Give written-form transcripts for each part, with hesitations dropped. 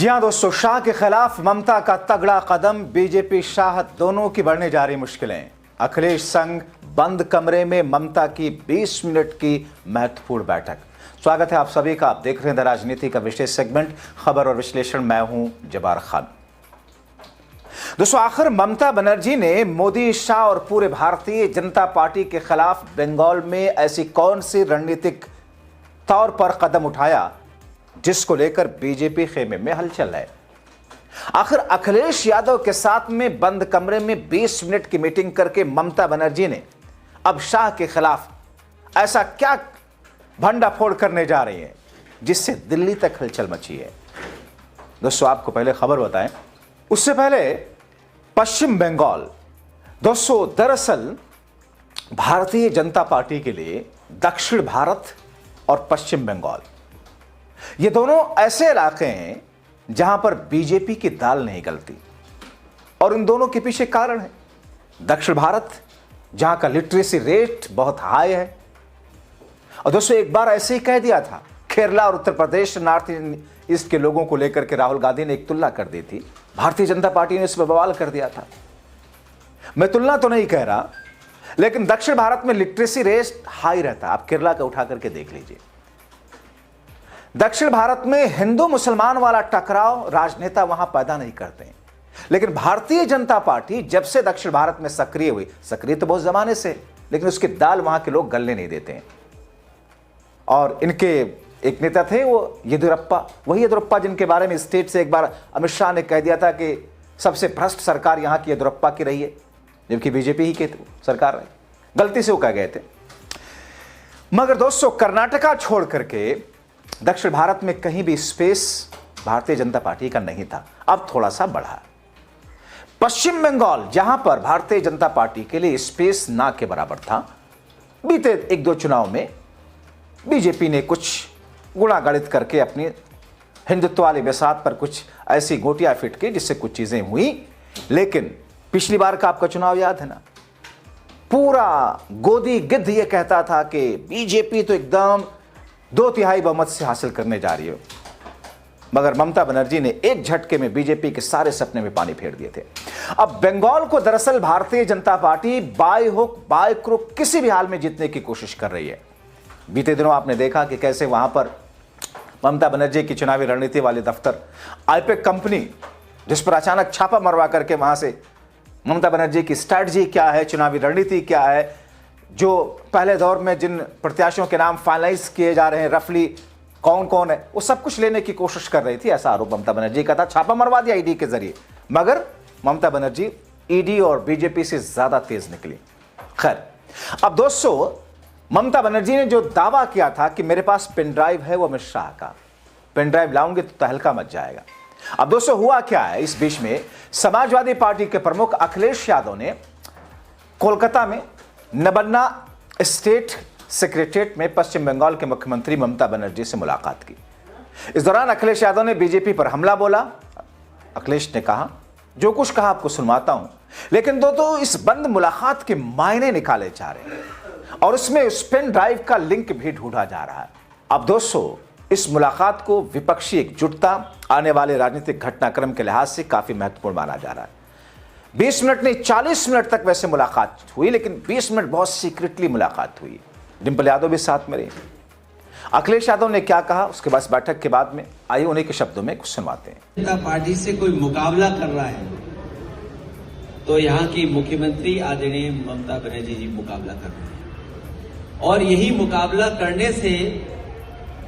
जी हां दोस्तों, शाह के खिलाफ ममता का तगड़ा कदम, बीजेपी शाह दोनों की बढ़ने जा रही मुश्किलें। अखिलेश संग बंद कमरे में ममता की 20 मिनट की महत्वपूर्ण बैठक। स्वागत है आप सभी का। आप देख रहे हैं द राजनीति का विशेष सेगमेंट खबर और विश्लेषण। मैं हूं जब्बार खान। दोस्तों, आखिर ममता बनर्जी ने मोदी, शाह और पूरे भारतीय जनता पार्टी के खिलाफ बंगाल में ऐसी कौन सी रणनीतिक तौर पर कदम उठाया जिसको लेकर बीजेपी खेमे में हलचल है। आखिर अखिलेश यादव के साथ में बंद कमरे में 20 मिनट की मीटिंग करके ममता बनर्जी ने अब शाह के खिलाफ ऐसा क्या भंडाफोड़ करने जा रही है जिससे दिल्ली तक हलचल मची है। दोस्तों, आपको पहले खबर बताएं, उससे पहले पश्चिम बंगाल। दोस्तों, दरअसल भारतीय जनता पार्टी के लिए दक्षिण भारत और पश्चिम बंगाल ये दोनों ऐसे इलाके हैं जहां पर बीजेपी की दाल नहीं गलती, और इन दोनों के पीछे कारण है। दक्षिण भारत जहां का लिटरेसी रेट बहुत हाई है, और दोस्तों एक बार ऐसे ही कह दिया था, केरला और उत्तर प्रदेश, नॉर्थ ईस्ट के लोगों को लेकर के राहुल गांधी ने एक तुलना कर दी थी। भारतीय जनता पार्टी ने इस पर बवाल कर दिया था। मैं तुलना तो नहीं कह रहा, लेकिन दक्षिण भारत में लिटरेसी रेट हाई रहता है। आप केरला का उठा करके देख लीजिए। दक्षिण भारत में हिंदू मुसलमान वाला टकराव राजनेता वहां पैदा नहीं करते हैं, लेकिन भारतीय जनता पार्टी जब से दक्षिण भारत में सक्रिय हुई, सक्रिय तो बहुत जमाने से, लेकिन उसकी दाल वहां के लोग गलने नहीं देते हैं। और इनके एक नेता थे वो येदियुरप्पा, वही येदियुरप्पा जिनके बारे में स्टेट से एक बार अमित शाह ने कह दिया था कि सबसे भ्रष्ट सरकार यहां की येदियुरप्पा की रही है, जबकि बीजेपी ही की सरकार रही। गलती से वो कह गए थे। मगर दोस्तों, कर्नाटका छोड़ करके दक्षिण भारत में कहीं भी स्पेस भारतीय जनता पार्टी का नहीं था, अब थोड़ा सा बढ़ा। पश्चिम बंगाल जहां पर भारतीय जनता पार्टी के लिए स्पेस ना के बराबर था, बीते एक दो चुनाव में बीजेपी ने कुछ गुणागणित करके अपनी हिंदुत्व वाली बिसात पर कुछ ऐसी गोटियां फिट की जिससे कुछ चीजें हुई। लेकिन पिछली बार का आपका चुनाव याद है ना, पूरा गोदी गिद्ध ये कहता था कि बीजेपी तो एकदम 2/3 बहुमत से हासिल करने जा रही है। मगर ममता बनर्जी ने एक झटके में बीजेपी के सारे सपने में पानी फेर दिए थे। अब बंगाल को दरअसल Bharatiya Janata Party by hook by crook किसी भी हाल में जीतने की कोशिश कर रही है। बीते दिनों आपने देखा कि कैसे वहां पर ममता बनर्जी की चुनावी रणनीति वाले दफ्तर आईपेक कंपनी, जिस पर अचानक छापा मरवा करके वहां से ममता बनर्जी की स्ट्रैटेजी क्या है, चुनावी रणनीति क्या है, जो पहले दौर में जिन प्रत्याशियों के नाम फाइनलाइज किए जा रहे हैं, रफली कौन कौन है, वो सब कुछ लेने की कोशिश कर रही थी। ऐसा आरोप ममता बनर्जी का था। छापा मरवा दिया ईडी के जरिए, मगर ममता बनर्जी ईडी और बीजेपी से ज्यादा तेज निकली। खैर, अब दोस्तों, ममता बनर्जी ने जो दावा किया था कि मेरे पास पेन ड्राइव है, वो अमित शाह का पेन ड्राइव लाऊंगे तो तहलका मच जाएगा। अब दोस्तों, हुआ क्या है, इस बीच में समाजवादी पार्टी के प्रमुख अखिलेश यादव ने कोलकाता में नबन्ना स्टेट सेक्रेटरीट में पश्चिम बंगाल के मुख्यमंत्री ममता बनर्जी से मुलाकात की। इस दौरान अखिलेश यादव ने बीजेपी पर हमला बोला। अखिलेश ने कहा, जो कुछ कहा आपको सुनवाता हूं, लेकिन तो इस बंद मुलाकात के मायने निकाले जा रहे हैं और उसमें उस पेन ड्राइव का लिंक भी ढूंढा जा रहा है। अब दोस्तों, इस मुलाकात को विपक्षी एकजुटता, आने वाले राजनीतिक घटनाक्रम के लिहाज से काफी महत्वपूर्ण माना जा रहा है। 20 मिनट नहीं, 40 मिनट तक वैसे मुलाकात हुई, लेकिन 20 मिनट बहुत सीक्रेटली मुलाकात हुई। डिंपल यादव भी साथ में रही। अखिलेश यादव ने क्या कहा उसके बाद बैठक के बाद में आइए उन्हीं के शब्दों में कुछ सुनवाते हैं। जनता पार्टी से कोई मुकाबला कर रहा है तो यहाँ की मुख्यमंत्री आदरणीय ममता बनर्जी जी मुकाबला कर रहे हैं, और यही मुकाबला करने से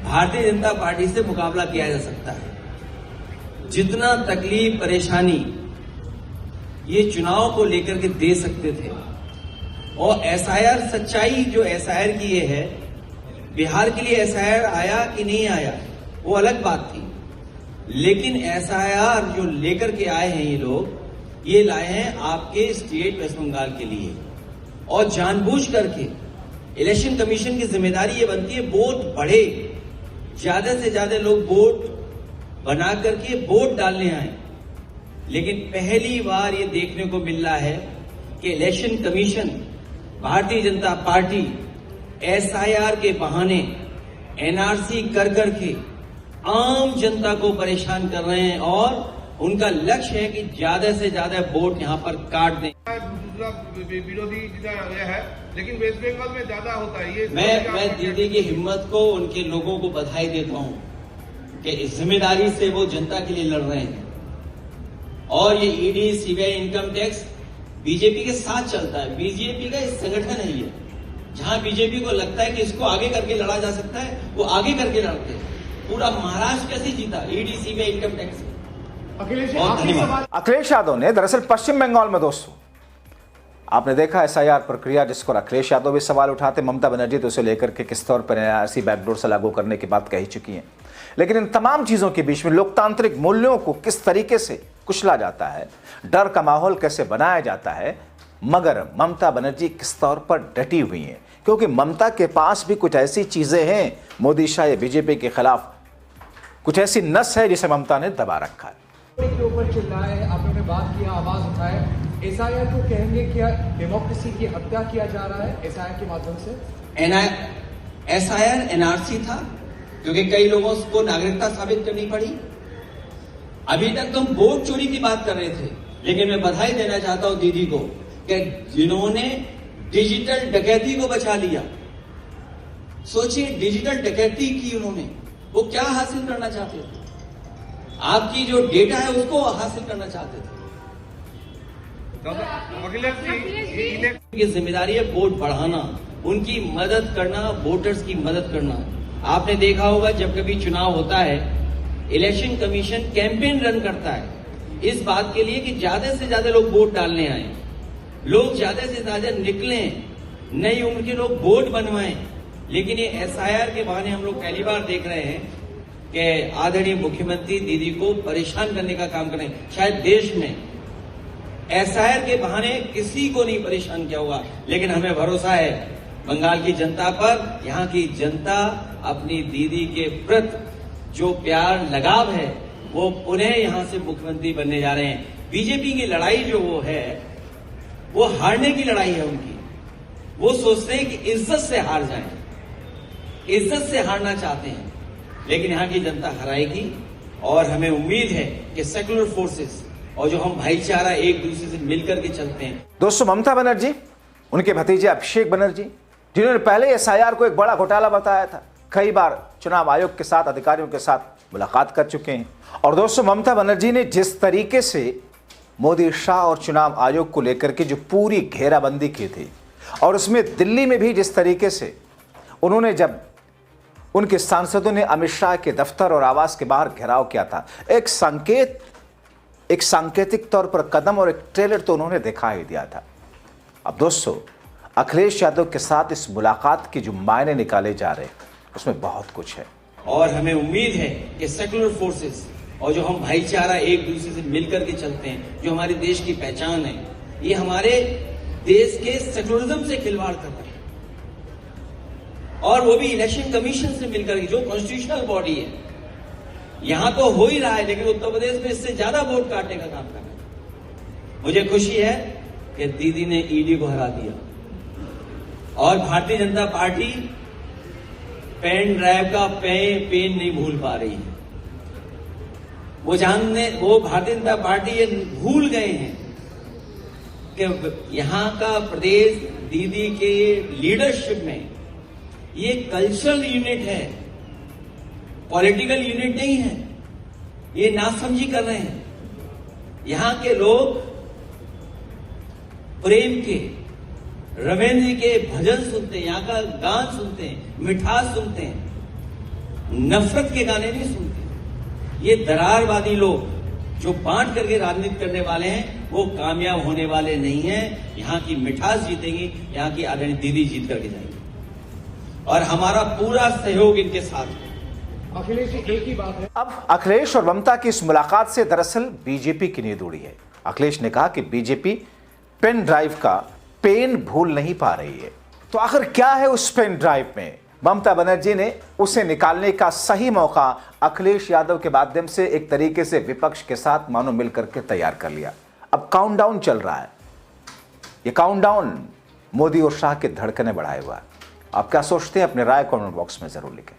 भारतीय जनता पार्टी से मुकाबला किया जा सकता है। जितना तकलीफ परेशानी ये चुनाव को लेकर के दे सकते थे, और एसआईआर सच्चाई जो एसआईआर की ये है, बिहार के लिए एसआईआर आया कि नहीं आया वो अलग बात थी, लेकिन एसआईआर जो लेकर के आए हैं ये लोग, ये लाए हैं आपके स्टेट वेस्ट बंगाल के लिए, और जानबूझ करके इलेक्शन कमीशन की जिम्मेदारी ये बनती है वोट बढ़े, ज्यादा से ज्यादा लोग वोट बना करके वोट डालने आए। लेकिन पहली बार ये देखने को मिल रहा है कि इलेक्शन कमीशन, भारतीय जनता पार्टी एसआईआर के बहाने एनआरसी कर करके आम जनता को परेशान कर रहे हैं और उनका लक्ष्य है कि ज्यादा से ज्यादा वोट यहां पर काट दें। दूसरा विरोधी जीता गया है, लेकिन वेस्ट बंगाल में ज्यादा होता है ये। मैं दीदी की हिम्मत को, उनके लोगों को बधाई देता हूं कि इस जिम्मेदारी से वो जनता के लिए लड़ रहे हैं। और ये ED, CBI, income tax BJP के साथ चलता है। बीजेपी का एक संगठन है ये, जहां बीजेपी को लगता है कि इसको आगे करके लड़ा जा सकता है, वो आगे करके लड़ते हैं। पूरा महाराष्ट्र कैसे जीता? ED, CBI, income tax. बहुत धन्यवाद। अखिलेश यादव ने दरअसल पश्चिम बंगाल में दोस्तों आपने देखा एसआईआर प्रक्रिया जिस पर अखिलेश यादव भी सवाल उठाते, ममता बनर्जी तो उसे लेकर के किस तौर पर एनआरसी बैकडोर से लागू करने की बात कही चुकी हैं। लेकिन इन तमाम चीजों के बीच में लोकतांत्रिक मूल्यों को किस तरीके से कुचला जाता है, डर का माहौल कैसे बनाया जाता है, मगर ममता बनर्जी किस तौर पर डटी हुई हैं, क्योंकि ममता के पास भी कुछ ऐसी चीजें हैं, मोदी शाह या बीजेपी के खिलाफ कुछ ऐसी नस है जिसे ममता ने दबा रखा है। के ऊपर चिल्लाए, आप लोगों ने बात किया, आवाज उठाए, एसआईआर को कहेंगे क्या डेमोक्रेसी की हत्या किया जा रहा है एसआईआर के माध्यम से? एसआईआर एनआरसी था, क्योंकि कई लोगों को नागरिकता साबित करनी पड़ी। अभी तक तो हम वोट चोरी की बात कर रहे थे, लेकिन मैं बधाई देना चाहता हूं दीदी को कि जिन्होंने डिजिटल डकैती को बचा लिया। सोचिए, डिजिटल डकैती की उन्होंने, वो क्या हासिल करना चाहते थे? आपकी जो डेटा है उसको हासिल करना चाहते थे। ये जिम्मेदारी है वोट बढ़ाना, उनकी मदद करना, वोटर्स की मदद करना। आपने देखा होगा जब कभी चुनाव होता है, इलेक्शन कमीशन कैंपेन रन करता है इस बात के लिए कि ज्यादा से ज्यादा लोग वोट डालने आए, लोग ज्यादा से ज्यादा निकलें, नई उम्र के लोग वोट बनवाएं। लेकिन ये एसआईआर के बहाने हम लोग पहली बार देख रहे हैं कि आदरणीय मुख्यमंत्री दीदी को परेशान करने का काम कर रहे हैं। शायद देश में एसआईआर के बहाने किसी को नहीं परेशान किया होगा, लेकिन हमें भरोसा है बंगाल की जनता पर। यहाँ की जनता अपनी दीदी के प्रति जो प्यार लगाव है वो पुनः यहाँ से मुख्यमंत्री बनने जा रहे हैं। बीजेपी की लड़ाई जो वो है वो हारने की लड़ाई है उनकी। वो सोचते हैं कि इज्जत से हार जाएं, इज्जत से हारना चाहते हैं, लेकिन यहाँ की जनता हराएगी। और हमें उम्मीद है कि सेक्युलर फोर्सेस और जो हम भाईचारा एक दूसरे से मिलकर के चलते हैं। दोस्तों, ममता बनर्जी, उनके भतीजे अभिषेक बनर्जी, जिन्होंने पहले एसआईआर को एक बड़ा घोटाला बताया था, कई बार चुनाव आयोग के साथ, अधिकारियों के साथ मुलाकात कर चुके हैं। और दोस्तों, ममता बनर्जी ने जिस तरीके से मोदी शाह और चुनाव आयोग को लेकर के जो पूरी घेराबंदी की थी, और उसमें दिल्ली में भी जिस तरीके से उन्होंने, जब उनके सांसदों ने अमित शाह के दफ्तर और आवास के बाहर घेराव किया था, एक सांकेतिक तौर पर कदम और एक ट्रेलर तो उन्होंने दिखा ही दिया था। अब दोस्तों, अखिलेश यादव के साथ इस मुलाकात की जो मायने निकाले जा रहे हैं उसमें बहुत कुछ है। और हमें उम्मीद है कि सेक्युलर फोर्सेस और जो हम भाईचारा एक दूसरे से मिलकर के चलते हैं, जो हमारे देश की पहचान है, ये हमारे देश के सेक्युलरिज्म से खिलवाड़ कर रहे हैं। और वो भी इलेक्शन कमीशन से मिलकर के, जो कॉन्स्टिट्यूशनल बॉडी है। यहां तो हो ही रहा है, लेकिन उत्तर प्रदेश में इससे ज्यादा वोट काटने का काम कर रहे हैं। मुझे खुशी है कि दीदी ने ईडी को हरा दिया और भारतीय जनता पार्टी पेन ड्राइव का पेन नहीं भूल पा रही है। वो भारतीय जनता पार्टी ये भूल गए हैं कि यहां का प्रदेश दीदी के लीडरशिप में ये कल्चरल यूनिट है, पॉलिटिकल यूनिट नहीं है। ये नासमझी कर रहे हैं। यहां के लोग प्रेम के, रविंद्र जी के भजन सुनते हैं, यहाँ का गान सुनते हैं, मिठास सुनते हैं, नफरत के गाने नहीं सुनते। ये दरारवादी लोग जो बांट करके राजनीति करने वाले हैं वो कामयाब होने वाले नहीं हैं। यहाँ की मिठास जीतेंगी, यहाँ की आदरणीय दीदी जीत करके जाएंगी और हमारा पूरा सहयोग इनके साथ है। अखिलेश जी, एक ही बात है, अब अखिलेश और ममता की इस मुलाकात से दरअसल बीजेपी की नींद उड़ी है। अखिलेश ने कहा कि बीजेपी पेन ड्राइव का पेन भूल नहीं पा रही है। तो आखिर क्या है उस पेन ड्राइव में? ममता बनर्जी ने उसे निकालने का सही मौका अखिलेश यादव के माध्यम से एक तरीके से विपक्ष के साथ मानो मिलकर के तैयार कर लिया। अब काउंटडाउन चल रहा है। ये काउंटडाउन मोदी और शाह की धड़कनें बढ़ाए हुआ है। आप क्या सोचते हैं? अपने राय कमेंट बॉक्स में जरूर लिखें।